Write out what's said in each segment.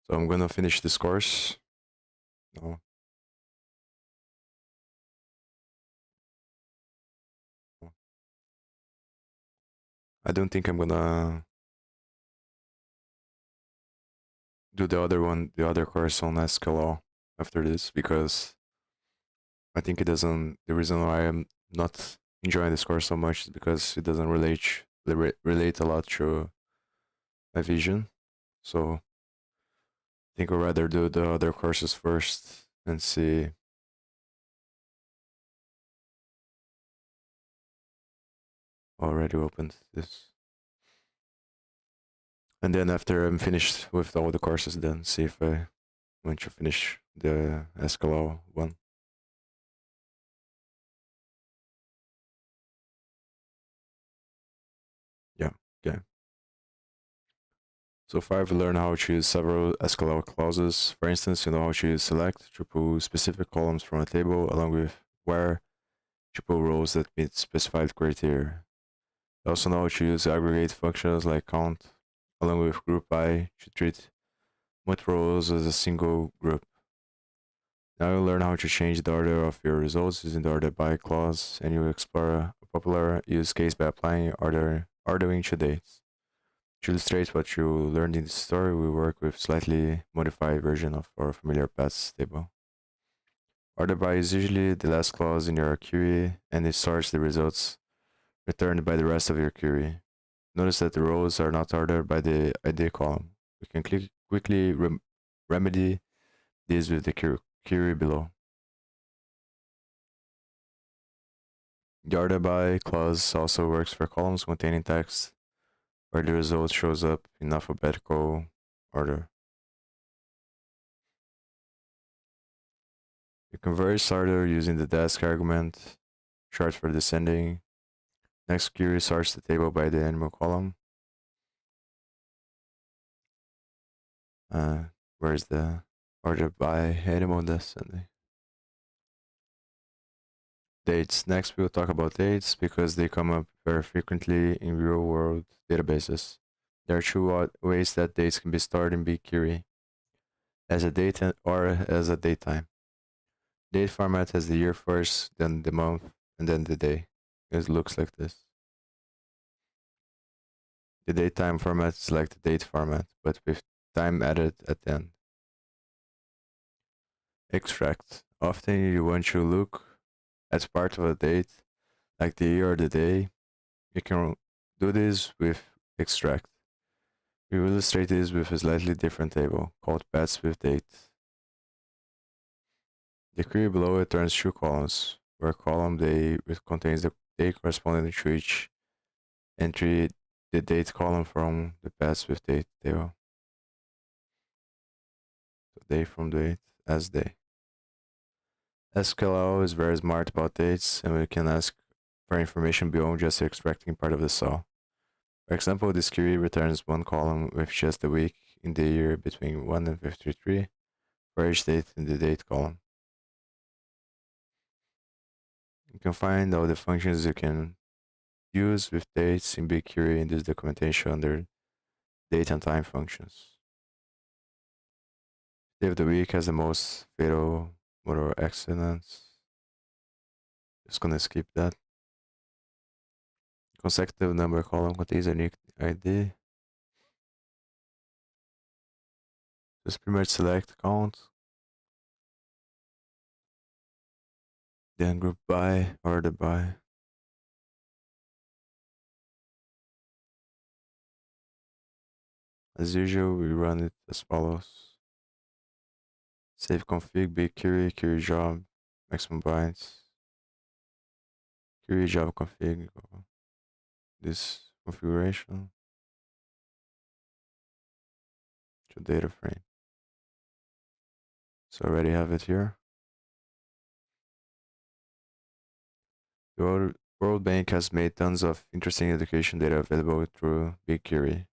So I'm gonna finish this course. No. I don't think I'm gonna do the other course on SQL after this, because I think it doesn't. The reason why I'm not enjoying this course so much is because it doesn't relate a lot to my vision. So I think I'd rather do the other courses first and see. Already opened this, and then after I'm finished with all the courses, then see if I want to finish the SQL one. Yeah. Okay. So far, I've learned how to use several SQL clauses. For instance, you know how to use select to pull specific columns from a table, along with where to pull rows that meet specified criteria. You also know how to use aggregate functions like count, along with group by to treat multiple rows as a single group. Now you'll learn how to change the order of your results using the order by clause, and you'll explore a popular use case by applying ordering to dates. To illustrate what you learned in this story, we work with slightly modified version of our familiar paths table. Order by is usually the last clause in your query, and it stores the results returned by the rest of your query. Notice that the rows are not ordered by the ID column. We can quickly remedy this with the query below. The order by clause also works for columns containing text where the result shows up in alphabetical order. You convert order using the desk argument, short for descending. Next query sorts the table by the animal column. Where's the order by animal descending? Dates. Next, we'll talk about dates because they come up very frequently in real world databases. There are two ways that dates can be stored in BigQuery, as a date or as a datetime. Date format has the year first, then the month, and then the day. It looks like this. The datetime format is like the date format, but with time added at the end. Extract. Often you want to look at part of a date, like the year or the day. You can do this with extract. We will illustrate this with a slightly different table called paths with date. The query below returns two columns, where column day contains the date corresponding to each entry, the date column from the paths with date table. So day from date as day. SQL is very smart about dates, and we can ask for information beyond just extracting part of the cell. For example, this query returns one column with just the week in the year between 1 and 53 for each date in the date column. You can find all the functions you can use with dates in BigQuery in this documentation under date and time functions. Day of the week has the most fatal motor accidents. Just gonna skip that. Consecutive number column contains a unique ID. Just pretty much select count. Then group by, order by. As usual, we run it as follows. Save config, BigQuery, query job, maximum bytes. Query job config, this configuration to data frame. So I already have it here. The World Bank has made tons of interesting education data available through BigQuery.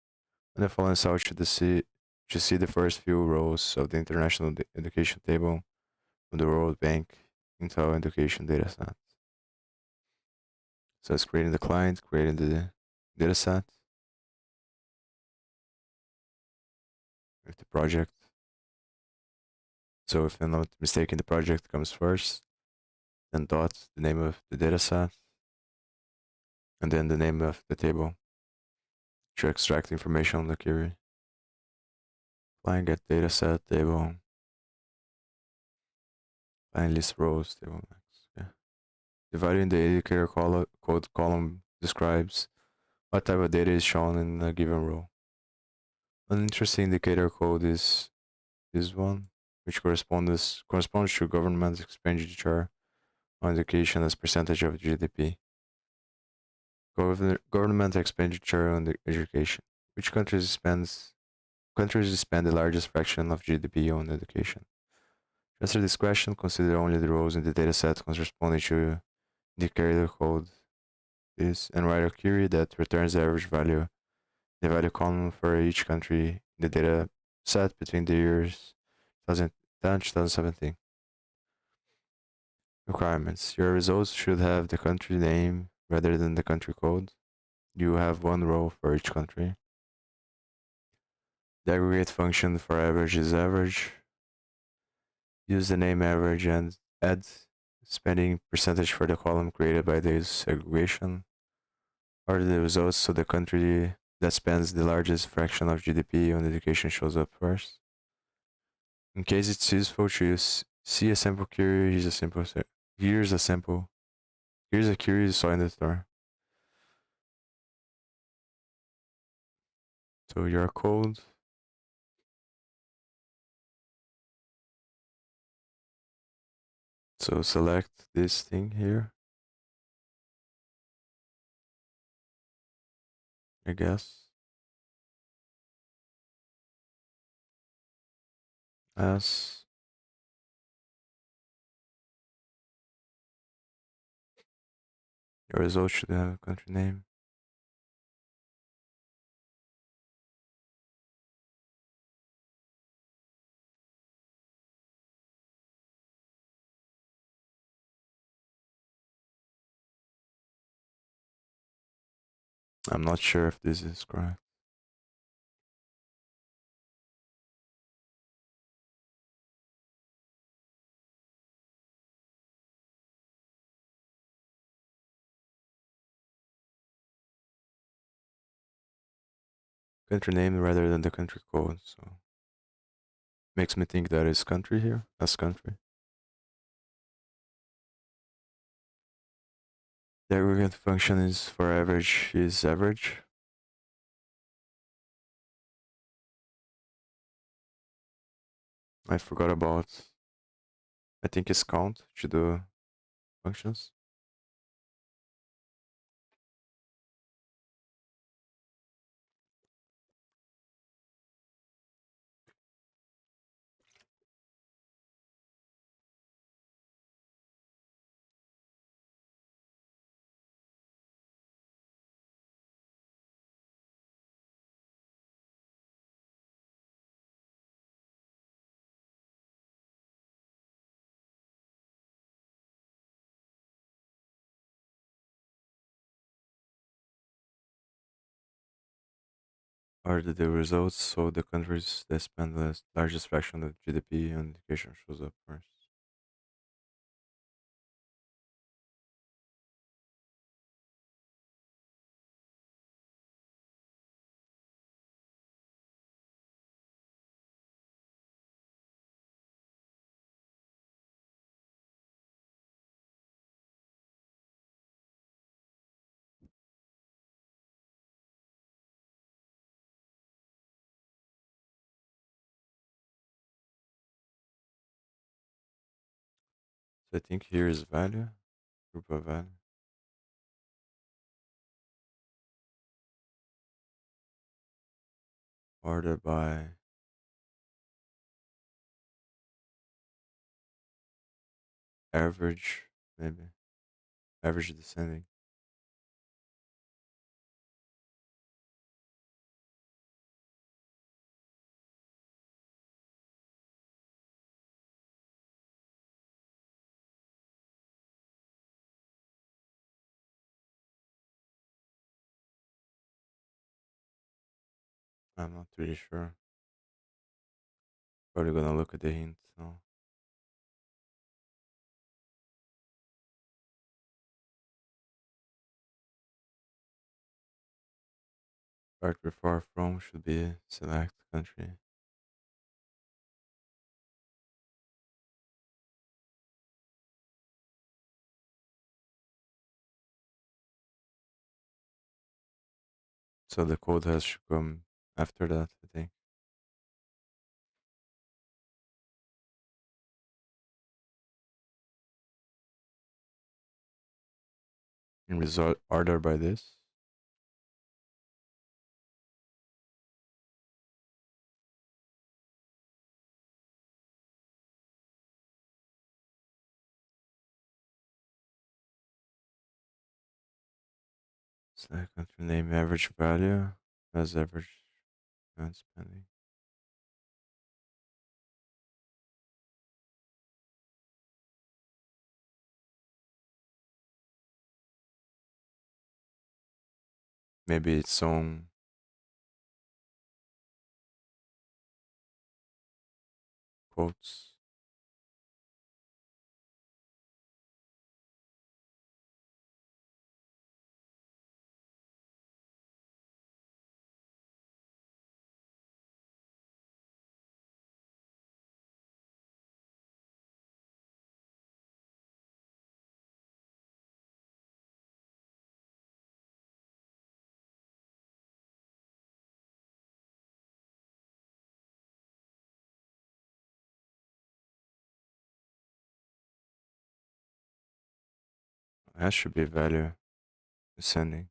On the following slide to see the first few rows of the International Education Table from the World Bank Intel Education Dataset. So it's creating the client, creating the dataset with the project. So if I'm not mistaken, the project comes first, then dot, the name of the dataset, and then the name of the table to extract information on the query. Find get dataset table, find list rows table max. Okay. Dividing the indicator code column describes what type of data is shown in a given row. An interesting indicator code is this one, which corresponds to government expenditure on education as percentage of GDP. Government expenditure on the education. Which countries spend the largest fraction of GDP on education? To answer this question, consider only the rows in the dataset corresponding to indicator code is and write a query that returns the average value, the value column for each country in the data set between the years 2010 2017. Requirements. Your results should have the country name rather than the country code. You have one row for each country. The aggregate function for average is average. Use the name average and add spending percentage for the column created by this aggregation. Order the results so the country that spends the largest fraction of GDP on education shows up first. In case it's useful to see a sample query, here's a sample. Here's a query you saw in the store. So your code. So select this thing here, I guess. As your result should have a country name. I'm not sure if this is correct. Country name rather than the country code, so makes me think that is country here, as country. The aggregate function is for average is average. I forgot about, I think it's count to do functions. Are the results so the countries that spend the largest fraction of GDP on education shows up first. So I think here is value, group of value. Order by average, maybe. Average descending. I'm not really sure. Probably gonna look at the hint now. Factory far from should be select country. So the code has to come after that, I think. In result order by this. Select country name average value as average and spending. Maybe its own quotes. That should be value descending.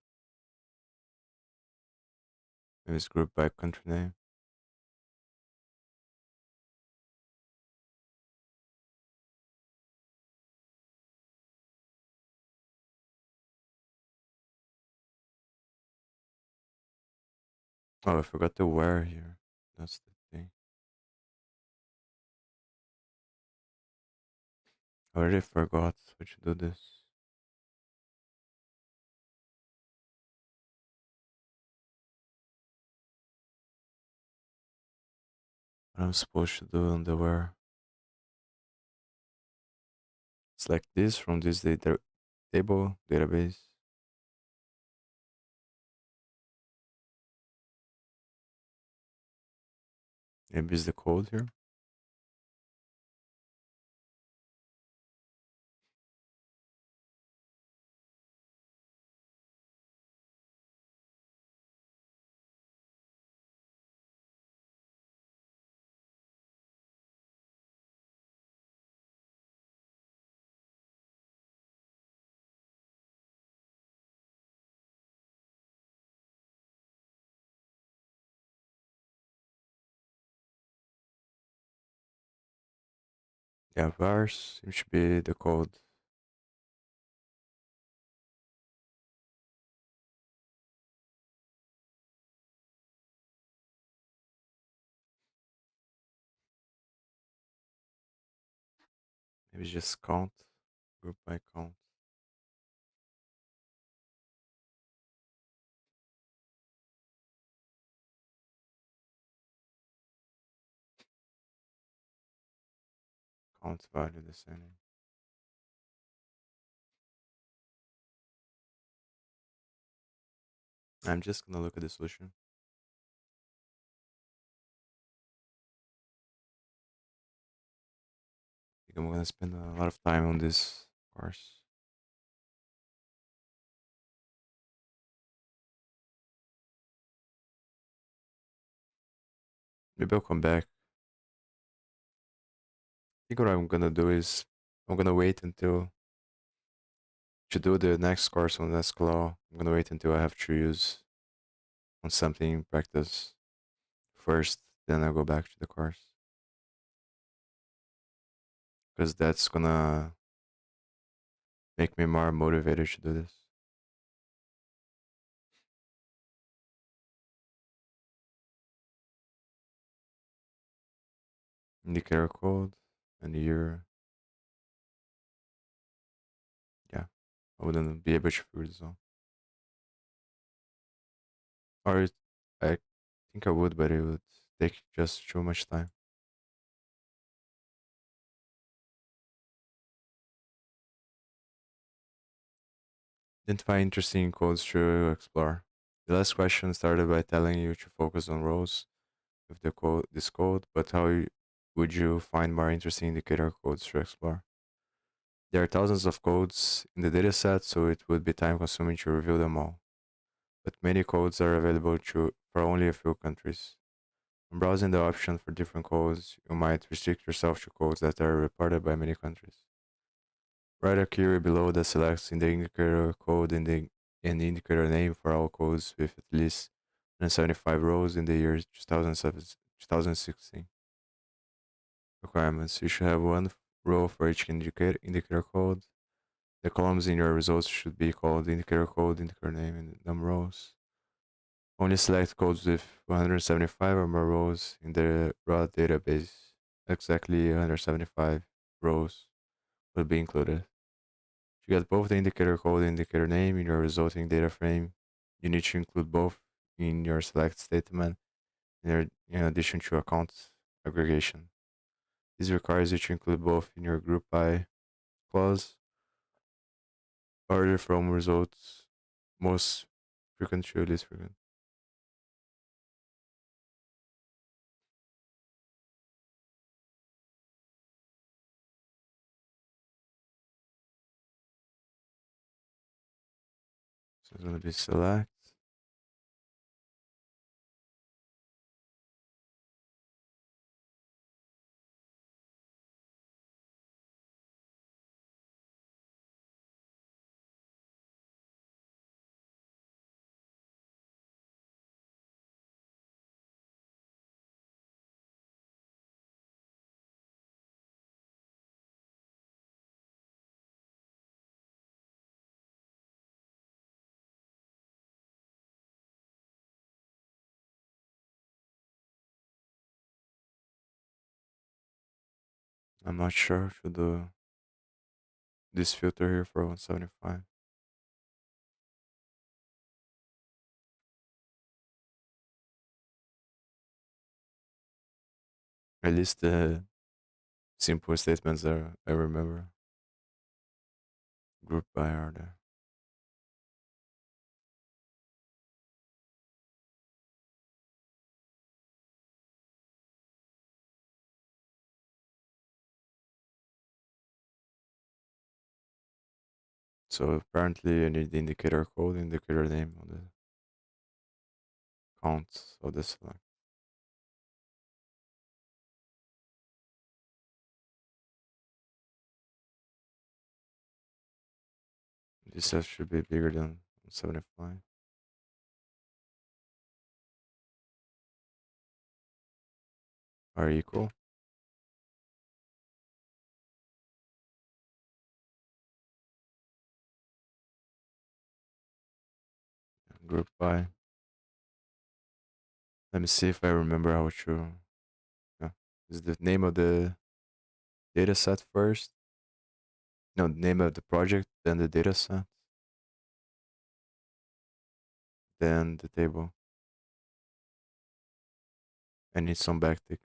Maybe it's grouped by country name. Oh, I forgot the where here. That's the thing. I already forgot how to do this. What I'm supposed to do on the where. Select this from this data table database. Maybe it's the code here. Yeah, vars it should be the code. Maybe just count. Group by count. Count value descending. I'm just gonna look at the solution. I think I'm gonna spend a lot of time on this course. Maybe I'll come back. I think what I'm gonna do is I'm gonna wait until to do the next course on SQL. I'm gonna wait until I have to use on something in practice first, then I'll go back to the course. Because that's gonna make me more motivated to do this. Indicator code and year. Yeah, I wouldn't be able to figure this out. Or I think I would, but it would take just too much time. Identify interesting codes to explore. The last question started by telling you to focus on rows with this code, but would you find more interesting indicator codes to explore? There are thousands of codes in the dataset, so it would be time consuming to review them all. But many codes are available for only a few countries. When browsing the options for different codes, you might restrict yourself to codes that are reported by many countries. Write a query below that selects in the indicator code and the indicator name for all codes with at least 175 rows in the year 2016. Requirements. You should have one row for each indicator code. The columns in your results should be called indicator code, indicator name, and number rows. Only select codes with 175 or more rows in the raw database. Exactly 175 rows will be included. To get both the indicator code and indicator name in your resulting data frame, you need to include both in your select statement in addition to account aggregation. This requires you to include both in your group by clause, order from results most frequent to least frequent. So it's going to be select. I'm not sure to do this filter here for 175. At least the simple statements that I remember. Group by order. So apparently you need the indicator code, indicator name on the count of the select. This set should be bigger than 75. Are equal. Group by. Let me see if I remember how to. Yeah. Is the name of the data set first? No, the name of the project, then the data set, then the table. I need some backticks.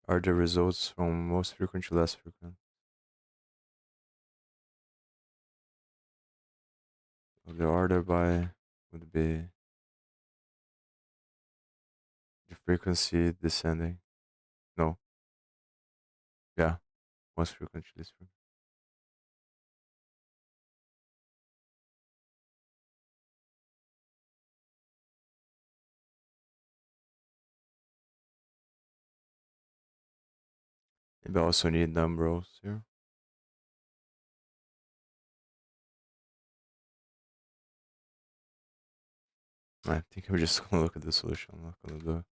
Are the results from most frequent to less frequent? So the order by would be the frequency descending. No, yeah, most frequent to least frequent. Maybe I also need num rows here. I think I'm just gonna look at the solution. I'm not gonna do it.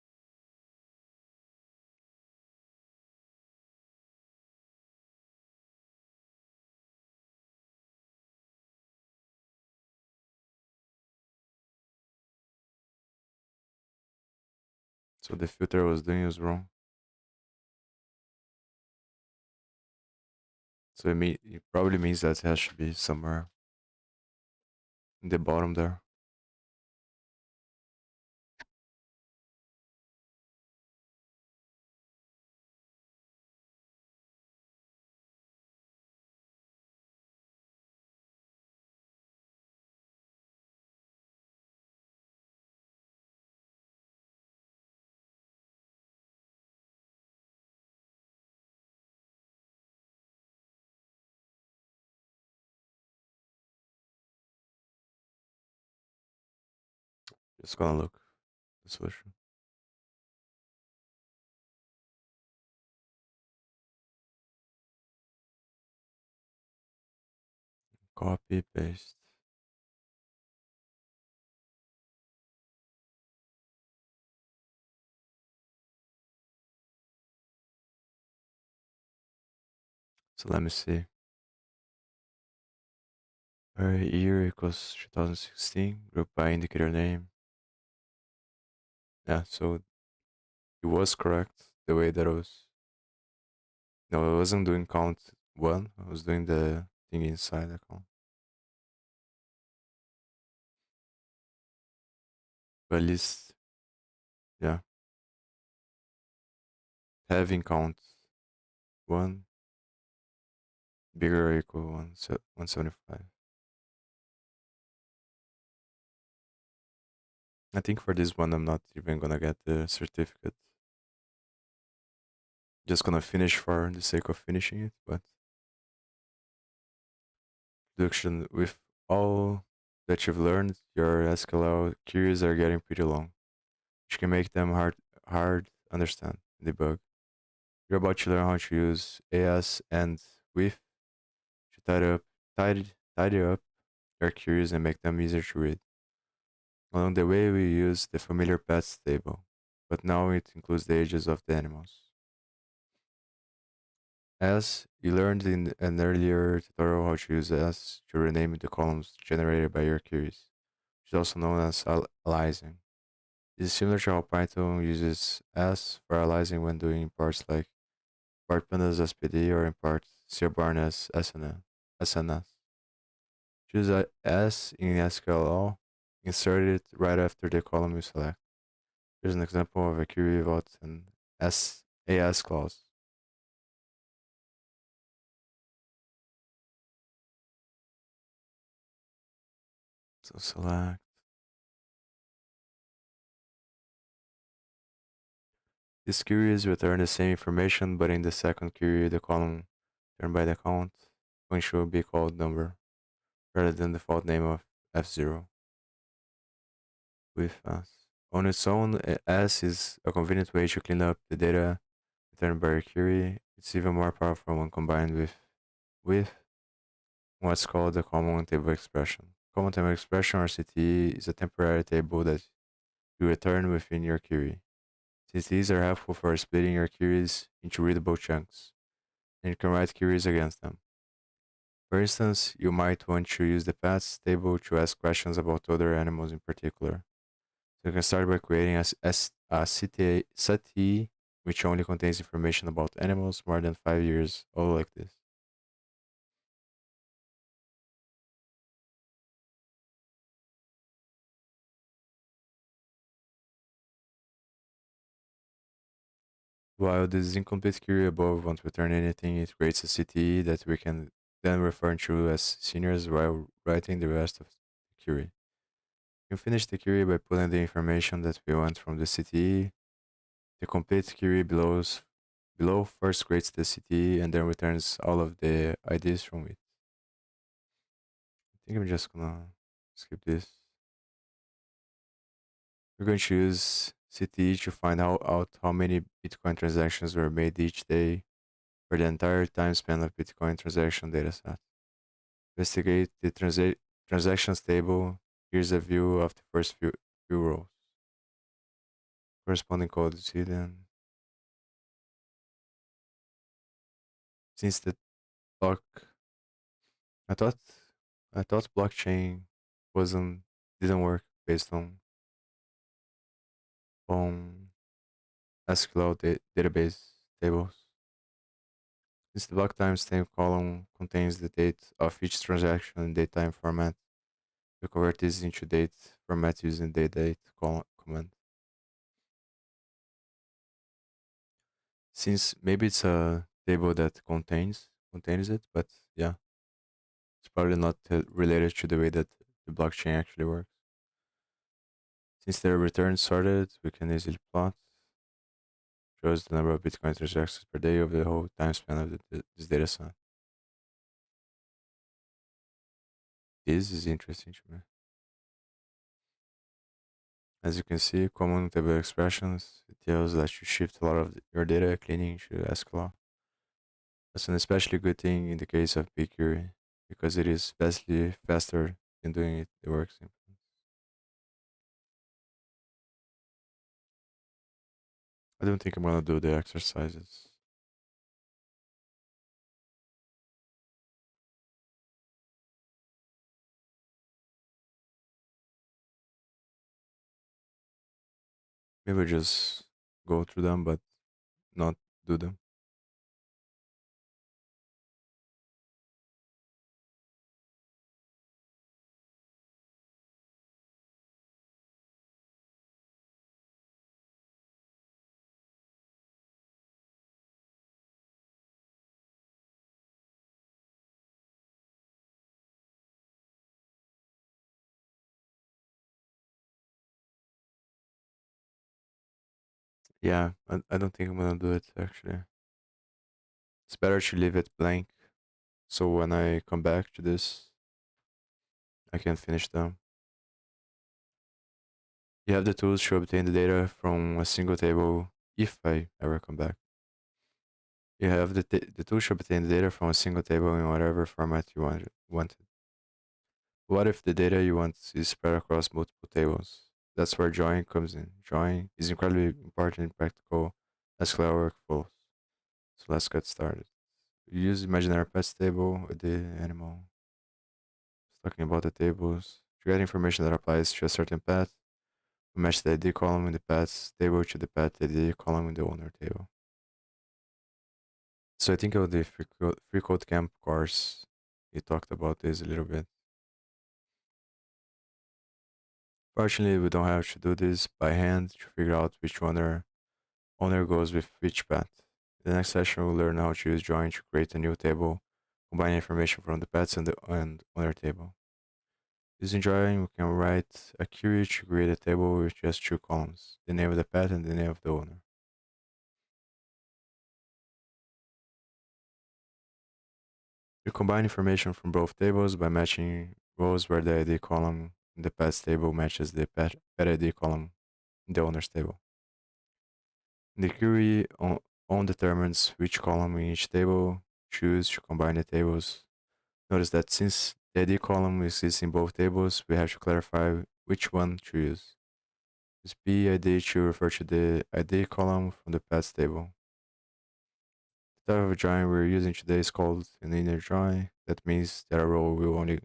So the filter I was doing is wrong. So it probably means that it has to be somewhere in the bottom there. Just gonna look the solution. Copy, paste. So let me see. Year equals 2016. Group by indicator name. Yeah, so it was correct the way that I was. No, I wasn't doing count one. I was doing the thing inside the count. But at least, yeah, having count one bigger or equal 175. I think for this one, I'm not even gonna get the certificate. Just gonna finish for the sake of finishing it. But production with all that you've learned, your SQL queries are getting pretty long, which can make them hard understand and debug. You're about to learn how to use AS and with to tidy up your queries and make them easier to read. Along the way, we use the familiar pets table, but now it includes the ages of the animals. As you learned in an earlier tutorial how to use as to rename the columns generated by your queries, which is also known as aliasing. This is similar to how Python uses as for aliasing when doing imports like import pandas as PD or import searbarn as SNS. Choose a S in SQL, insert it right after the column you select. Here's an example of a query without an AS clause. So select. This query is return the same information, but in the second query, the column returned by the count function will be called number rather than the default name of F0 with S. On its own, S is a convenient way to clean up the data returned by your query. It's even more powerful when combined with what's called the common table expression. Common table expression or CTE is a temporary table that you return within your query. CTEs are helpful for splitting your queries into readable chunks, and you can write queries against them. For instance, you might want to use the pets table to ask questions about other animals in particular. So you can start by creating a CTE which only contains information about animals more than 5 years old like this. While this incomplete query above won't return anything, it creates a CTE that we can then refer to as seniors while writing the rest of the query. You finish the query by pulling the information that we want from the CTE. The complete query below first creates the CTE and then returns all of the IDs from it. I think I'm just gonna skip this. We're going to use CTE to find out how many Bitcoin transactions were made each day for the entire time span of Bitcoin transaction dataset. Investigate the transactions table. Here's a view of the first few rows. Corresponding code is hidden. Since the block, I thought I thought blockchain wasn't didn't work based on SQL database tables. Since the block timestamp column contains the date of each transaction in datetime format, we convert this into date format using the date command. Since maybe it's a table that contains it, but yeah, it's probably not related to the way that the blockchain actually works. Since they're return sorted, we can easily plot. Shows the number of Bitcoin transactions per day over the whole time span of this data set. This is interesting to me. As you can see, common table expressions details let you shift a lot of your data cleaning to SQL. That's an especially good thing in the case of BigQuery because it is vastly faster than doing it the work simply. I don't think I'm gonna do the exercises. Maybe just go through them but not do them. Yeah, I don't think I'm gonna do it actually. It's better to leave it blank so when I come back to this, I can finish them. You have the tools to obtain the data from a single table if I ever come back. You have the tools to obtain the data from a single table in whatever format you want it. What if the data you want is spread across multiple tables? That's where join comes in. Join is incredibly important in practical SQL workflows. So let's get started. We use imaginary pets table with the animal. It's talking about the tables. To get information that applies to a certain pet, we match the ID column in the pets table to the pet ID column in the owner table. So I think of the free code camp course, we talked about this a little bit. Fortunately, we don't have to do this by hand to figure out which owner goes with which pet. In the next session, we'll learn how to use join to create a new table, combine information from the pets and owner table. Using join, we can write a query to create a table with just two columns, the name of the pet and the name of the owner. We combine information from both tables by matching rows where the ID column in the pets table matches the pet ID column in the owner's table. The query on determines which column in each table choose to combine the tables. Notice that since the ID column exists in both tables, we have to clarify which one to use. Use PID to refer to the ID column from the pets table. The type of join we're using today is called an inner join. That means that a row will only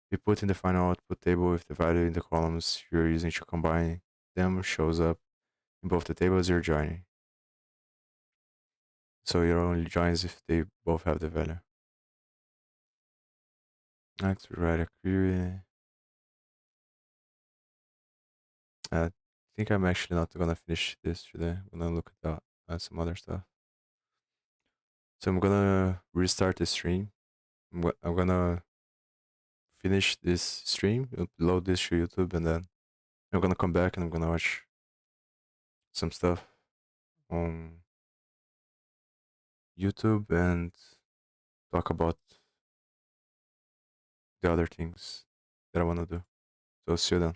be put in the final output table if the value in the columns you're using to combine them shows up in both the tables you're joining. So your only joins if they both have the value. Next, we write a query. I think I'm actually not gonna finish this today. I'm gonna look at some other stuff. So I'm gonna restart the stream. I'm gonna finish this stream, upload this to YouTube, and then I'm gonna come back and I'm gonna watch some stuff on YouTube and talk about the other things that I wanna do. So see you then.